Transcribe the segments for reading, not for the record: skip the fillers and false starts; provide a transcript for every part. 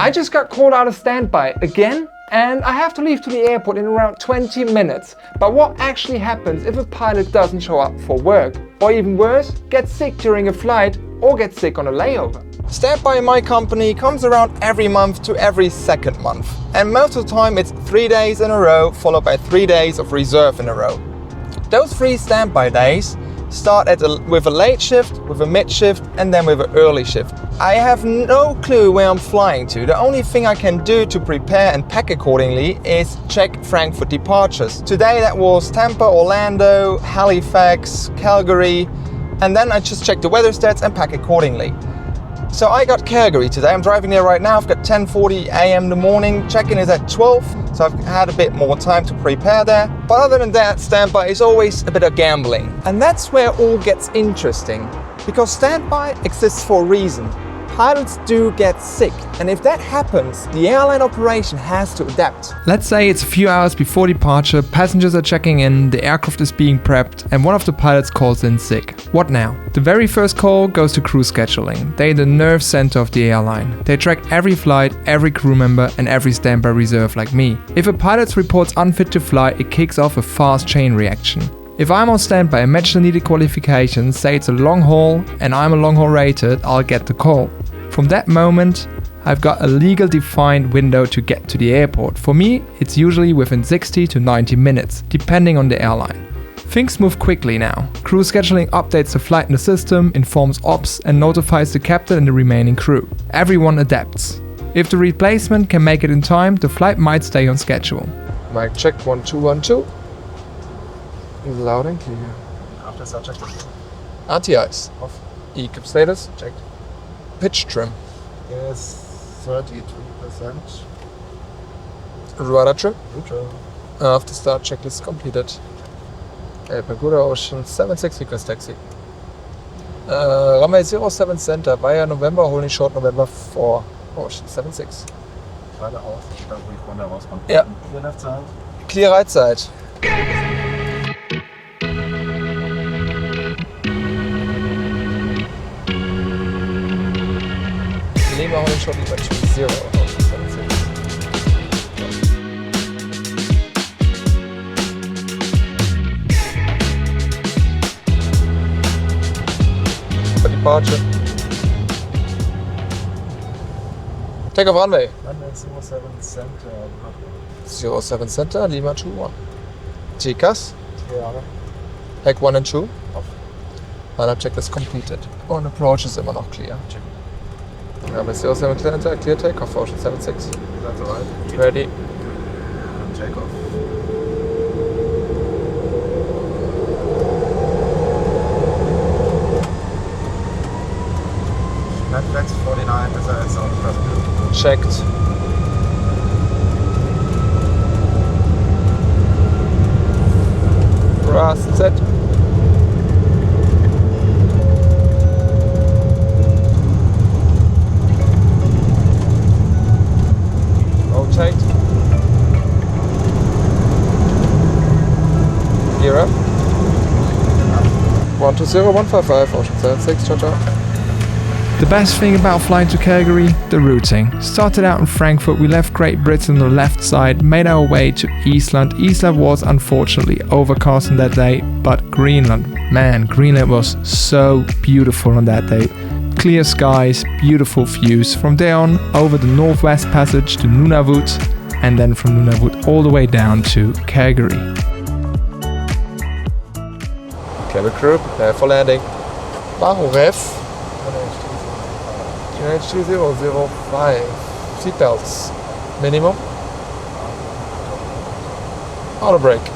I just got called out of standby again, and I have to leave to the airport in around 20 minutes. But what actually happens if a pilot doesn't show up for work? Or even worse, gets sick during a flight or gets sick on a layover? Standby in my company comes around every month to every second month. And most of the time it's 3 days in a row, followed by 3 days of reserve in a row. Those 3 standby days start with a late shift, with a mid shift, and then with an early shift. I have no clue where I'm flying to. The only thing I can do to prepare and pack accordingly is check Frankfurt departures. Today that was Tampa, Orlando, Halifax, Calgary, and then I just check the weather stats and pack accordingly. So I got Calgary today. I'm driving there right now. I've got 10:40 a.m. in the morning. Check-in is at 12, so I've had a bit more time to prepare there. But other than that, standby is always a bit of gambling. And that's where it all gets interesting, because standby exists for a reason. Pilots do get sick, and if that happens, the airline operation has to adapt. Let's say it's a few hours before departure, passengers are checking in, the aircraft is being prepped, and one of the pilots calls in sick. What now? The very first call goes to crew scheduling. They're the nerve center of the airline. They track every flight, every crew member, and every standby reserve like me. If a pilot reports unfit to fly, it kicks off a fast chain reaction. If I'm on standby and match the needed qualifications, say it's a long haul and I'm a long haul rated, I'll get the call. From that moment, I've got a legal defined window to get to the airport. For me, it's usually within 60 to 90 minutes, depending on the airline. Things move quickly now. Crew scheduling updates the flight in the system, informs ops, and notifies the captain and the remaining crew. Everyone adapts. If the replacement can make it in time, the flight might stay on schedule. Mic check 1 2 1 2. Loud and clear. After start check. RTIs off. ECAP status checked. Pitch trim. Yes, 33%. Rudder trim. Neutral. After start checklist completed. Bermuda Ocean 76 request taxi. Runway 07 center via November, holding short November 4 Ocean 76. Gerade aus, da wo ich runter rauskommen. Ja. Clear left side. Clear right side. Lima holding short Lima 20 Ocean 76. Departure. Take off runway. Runway 07 center. 07 center, Lima 21. TCAS. Ja. Pack 1 and 2. Off. Runner checklist completed. On approach is immer noch clear. Check. Runway 07 center, clear takeoff, Ocean 76. That's alright. Ready. And take off. Netflix 49 ist er jetzt auch das. Checked. Thrust set. Rotate. Gear up. 120 155 Ocean 76, ciao ciao. The best thing about flying to Calgary, the routing. Started out in Frankfurt, we left Great Britain on the left side, made our way to Eastland. Eastland was unfortunately overcast on that day, but Greenland, man, Greenland was so beautiful on that day. Clear skies, beautiful views. From there on, over the Northwest Passage to Nunavut, and then from Nunavut all the way down to Calgary. Cabin crew, prepare for landing. Bajo ref. H2005. Seatbelts. Minimum. Auto brake.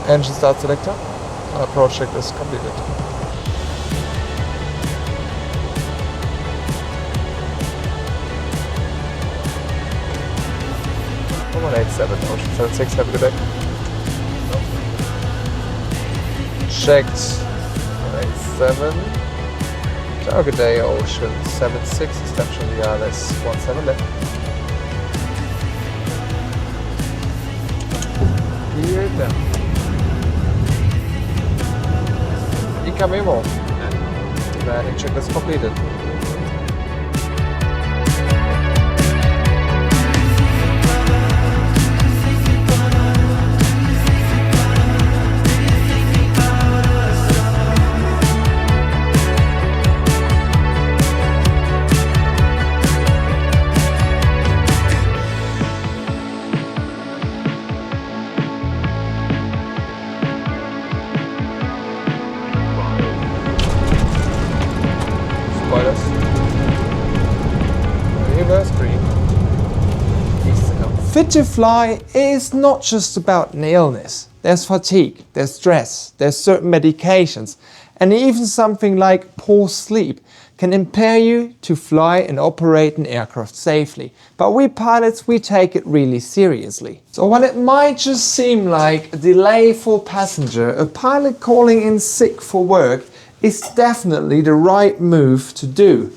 Engine start selector. Approach checklist completed. 187 Ocean 76, have a good day. Checked. 187. Target day Ocean 76, extension VRS 17 left. Here then. ICA memo. Landing checklist completed. Fit to fly is not just about an illness. There's fatigue, there's stress, there's certain medications, and even something like poor sleep can impair you to fly and operate an aircraft safely. But we pilots, we take it really seriously. So while it might just seem like a delay for a passenger, a pilot calling in sick for work is definitely the right move to do.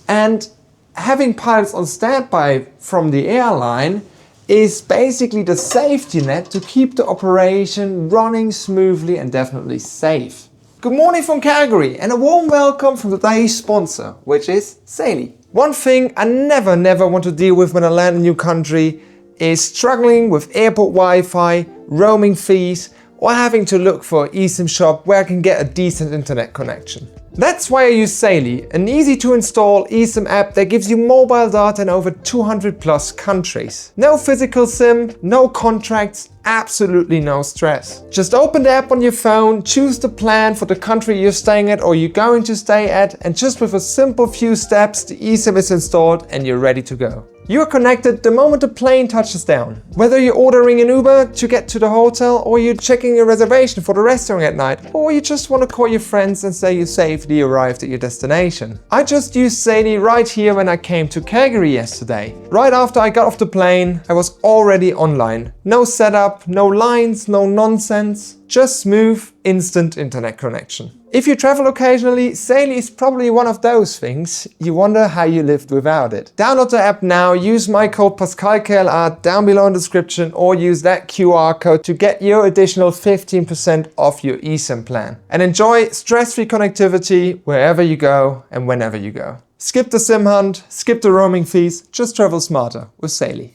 And having pilots on standby from the airline is basically the safety net to keep the operation running smoothly and definitely safe. Good morning from Calgary and a warm welcome from today's sponsor, which is Saily. One thing I never want to deal with when I land in a new country is struggling with airport Wi-Fi, roaming fees, or having to look for an eSIM shop where I can get a decent internet connection. That's why I use Saily, an easy to install eSIM app that gives you mobile data in over 200 plus countries. No physical SIM, no contracts, absolutely no stress. Just open the app on your phone, choose the plan for the country you're staying at or you're going to stay at, and just with a simple few steps the eSIM is installed and you're ready to go. You are connected the moment the plane touches down. Whether you're ordering an Uber to get to the hotel, or you're checking a reservation for the restaurant at night, or you just want to call your friends and say you safely arrived at your destination. I just used Saily right here when I came to Calgary yesterday. Right after I got off the plane, I was already online. No setup, no lines, no nonsense, just smooth, instant internet connection. If you travel occasionally, Saily is probably one of those things you wonder how you lived without it. Download the app now, use my code PascalKlr down below in the description, or use that QR code to get your additional 15% off your eSIM plan. And enjoy stress-free connectivity wherever you go and whenever you go. Skip the SIM hunt, skip the roaming fees, just travel smarter with Saily.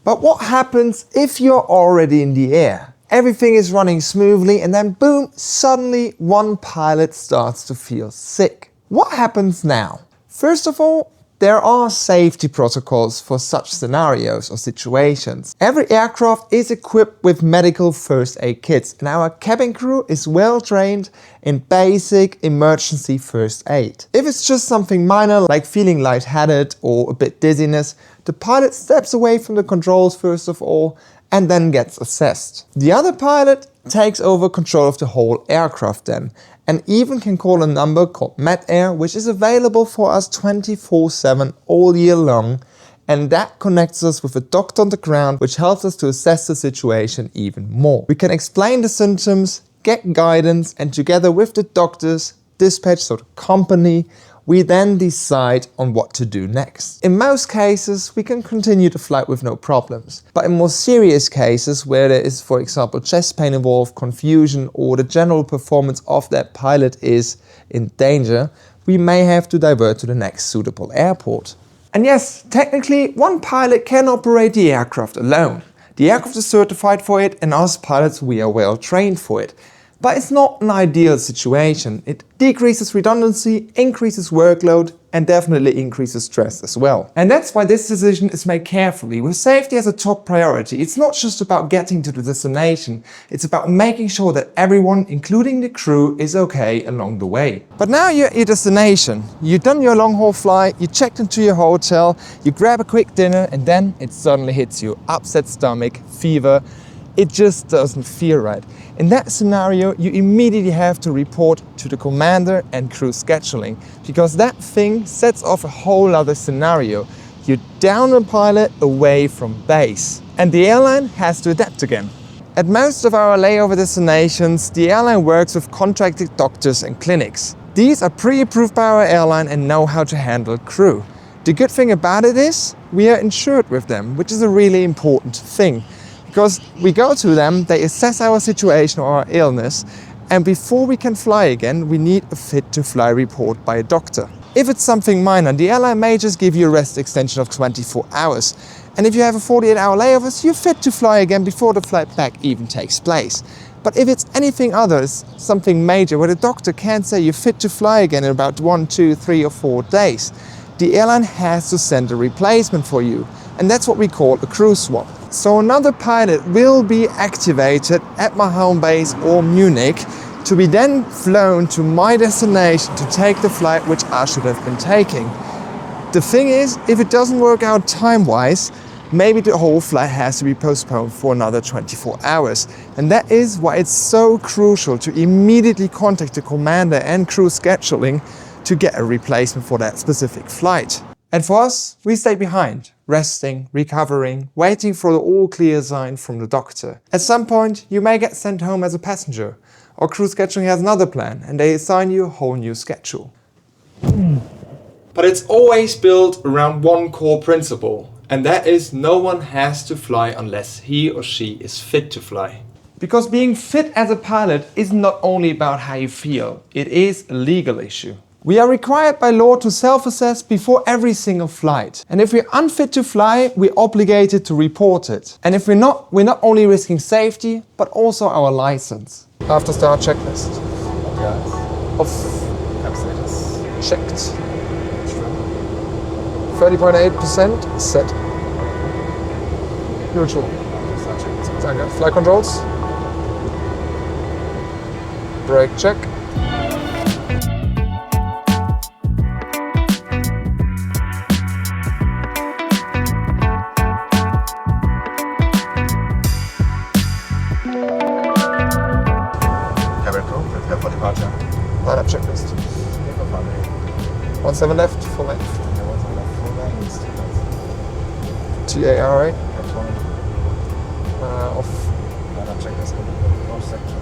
But what happens if you're already in the air? Everything is running smoothly and then boom, suddenly one pilot starts to feel sick. What happens now? First of all, there are safety protocols for such scenarios or situations. Every aircraft is equipped with medical first aid kits and our cabin crew is well trained in basic emergency first aid. If it's just something minor like feeling lightheaded or a bit dizziness, the pilot steps away from the controls first of all and then gets assessed. The other pilot takes over control of the whole aircraft then, and even can call a number called MedAir, which is available for us 24/7 all year long, and that connects us with a doctor on the ground, which helps us to assess the situation even more. We can explain the symptoms, get guidance, and together with the doctors, dispatch, so the company, we then decide on what to do next. In most cases, we can continue the flight with no problems. But in more serious cases, where there is, for example, chest pain involved, confusion, or the general performance of that pilot is in danger, we may have to divert to the next suitable airport. And yes, technically, one pilot can operate the aircraft alone. The aircraft is certified for it, and us pilots, we are well trained for it. But it's not an ideal situation. It decreases redundancy, increases workload, and definitely increases stress as well. And that's why this decision is made carefully, with safety as a top priority. It's not just about getting to the destination, it's about making sure that everyone, including the crew, is okay along the way. But now you're at your destination. You've done your long haul flight, you checked into your hotel, you grab a quick dinner, and then it suddenly hits you. Upset stomach, fever. It just doesn't feel right. In that scenario, you immediately have to report to the commander and crew scheduling, because that thing sets off a whole other scenario. You're down a pilot away from base, and the airline has to adapt again. At most of our layover destinations, the airline works with contracted doctors and clinics. These are pre-approved by our airline and know how to handle crew. The good thing about it is, we are insured with them, which is a really important thing. Because we go to them, they assess our situation or our illness, and before we can fly again, we need a fit to fly report by a doctor. If it's something minor, the airline may just give you a rest extension of 24 hours. And if you have a 48-hour layover, you're fit to fly again before the flight back even takes place. But if it's anything other, something major, where the doctor can't say you're fit to fly again in about 1, 2, 3 or 4 days, the airline has to send a replacement for you. And that's what we call a crew swap. So another pilot will be activated at my home base or Munich to be then flown to my destination to take the flight which I should have been taking. The thing is, if it doesn't work out time-wise, maybe the whole flight has to be postponed for another 24 hours. And that is why it's so crucial to immediately contact the commander and crew scheduling to get a replacement for that specific flight. And for us, we stay behind, resting, recovering, waiting for the all clear sign from the doctor. At some point, you may get sent home as a passenger, or crew scheduling has another plan and they assign you a whole new schedule. But it's always built around one core principle, and that is no one has to fly unless he or she is fit to fly. Because being fit as a pilot is not only about how you feel, it is a legal issue. We are required by law to self-assess before every single flight. And if we're unfit to fly, we're obligated to report it. And if we're not only risking safety, but also our license. After start checklist. Off. Checked. 30.8% set. Neutral. Danke. Flight controls. Brake check. Cabin crew, prepare for departure. Line-up checklist. 17 left, full length. TAR, right? Off. Line-up checklist. Off section.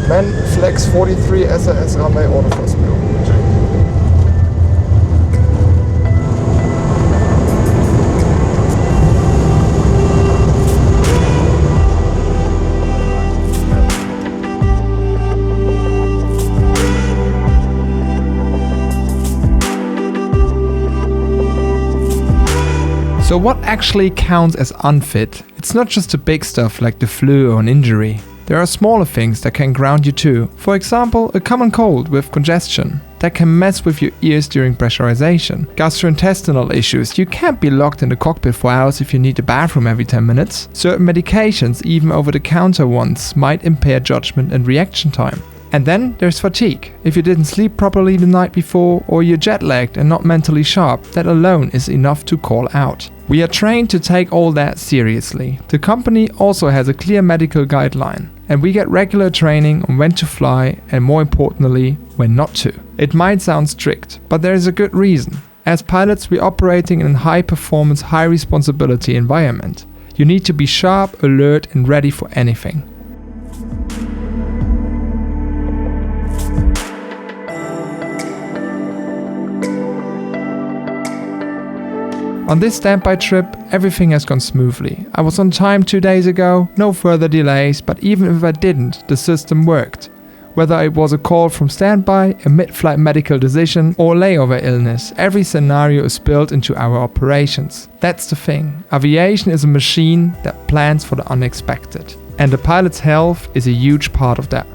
Man, flex 43 SAS runway order for spill. So what actually counts as unfit? It's not just the big stuff like the flu or an injury. There are smaller things that can ground you too. For example, a common cold with congestion. That can mess with your ears during pressurization. Gastrointestinal issues. You can't be locked in the cockpit for hours if you need the bathroom every 10 minutes. Certain medications, even over-the-counter ones, might impair judgment and reaction time. And then there's fatigue. If you didn't sleep properly the night before or you're jet-lagged and not mentally sharp, that alone is enough to call out. We are trained to take all that seriously. The company also has a clear medical guideline, and we get regular training on when to fly and, more importantly, when not to. It might sound strict, but there is a good reason. As pilots, we're operating in a high-performance, high-responsibility environment. You need to be sharp, alert, and ready for anything. On this standby trip, everything has gone smoothly. I was on time 2 days ago, no further delays, but even if I didn't, the system worked. Whether it was a call from standby, a mid-flight medical decision, or layover illness, every scenario is built into our operations. That's the thing. Aviation is a machine that plans for the unexpected. And the pilot's health is a huge part of that.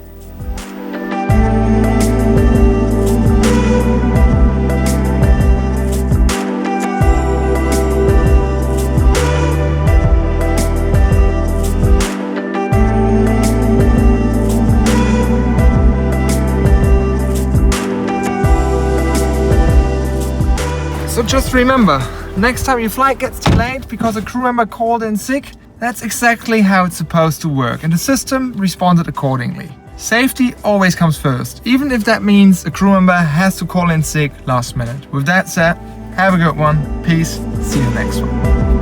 So just remember, next time your flight gets delayed because a crew member called in sick, that's exactly how it's supposed to work, and the system responded accordingly. Safety always comes first, even if that means a crew member has to call in sick last minute. With that said, have a good one, peace, see you next one.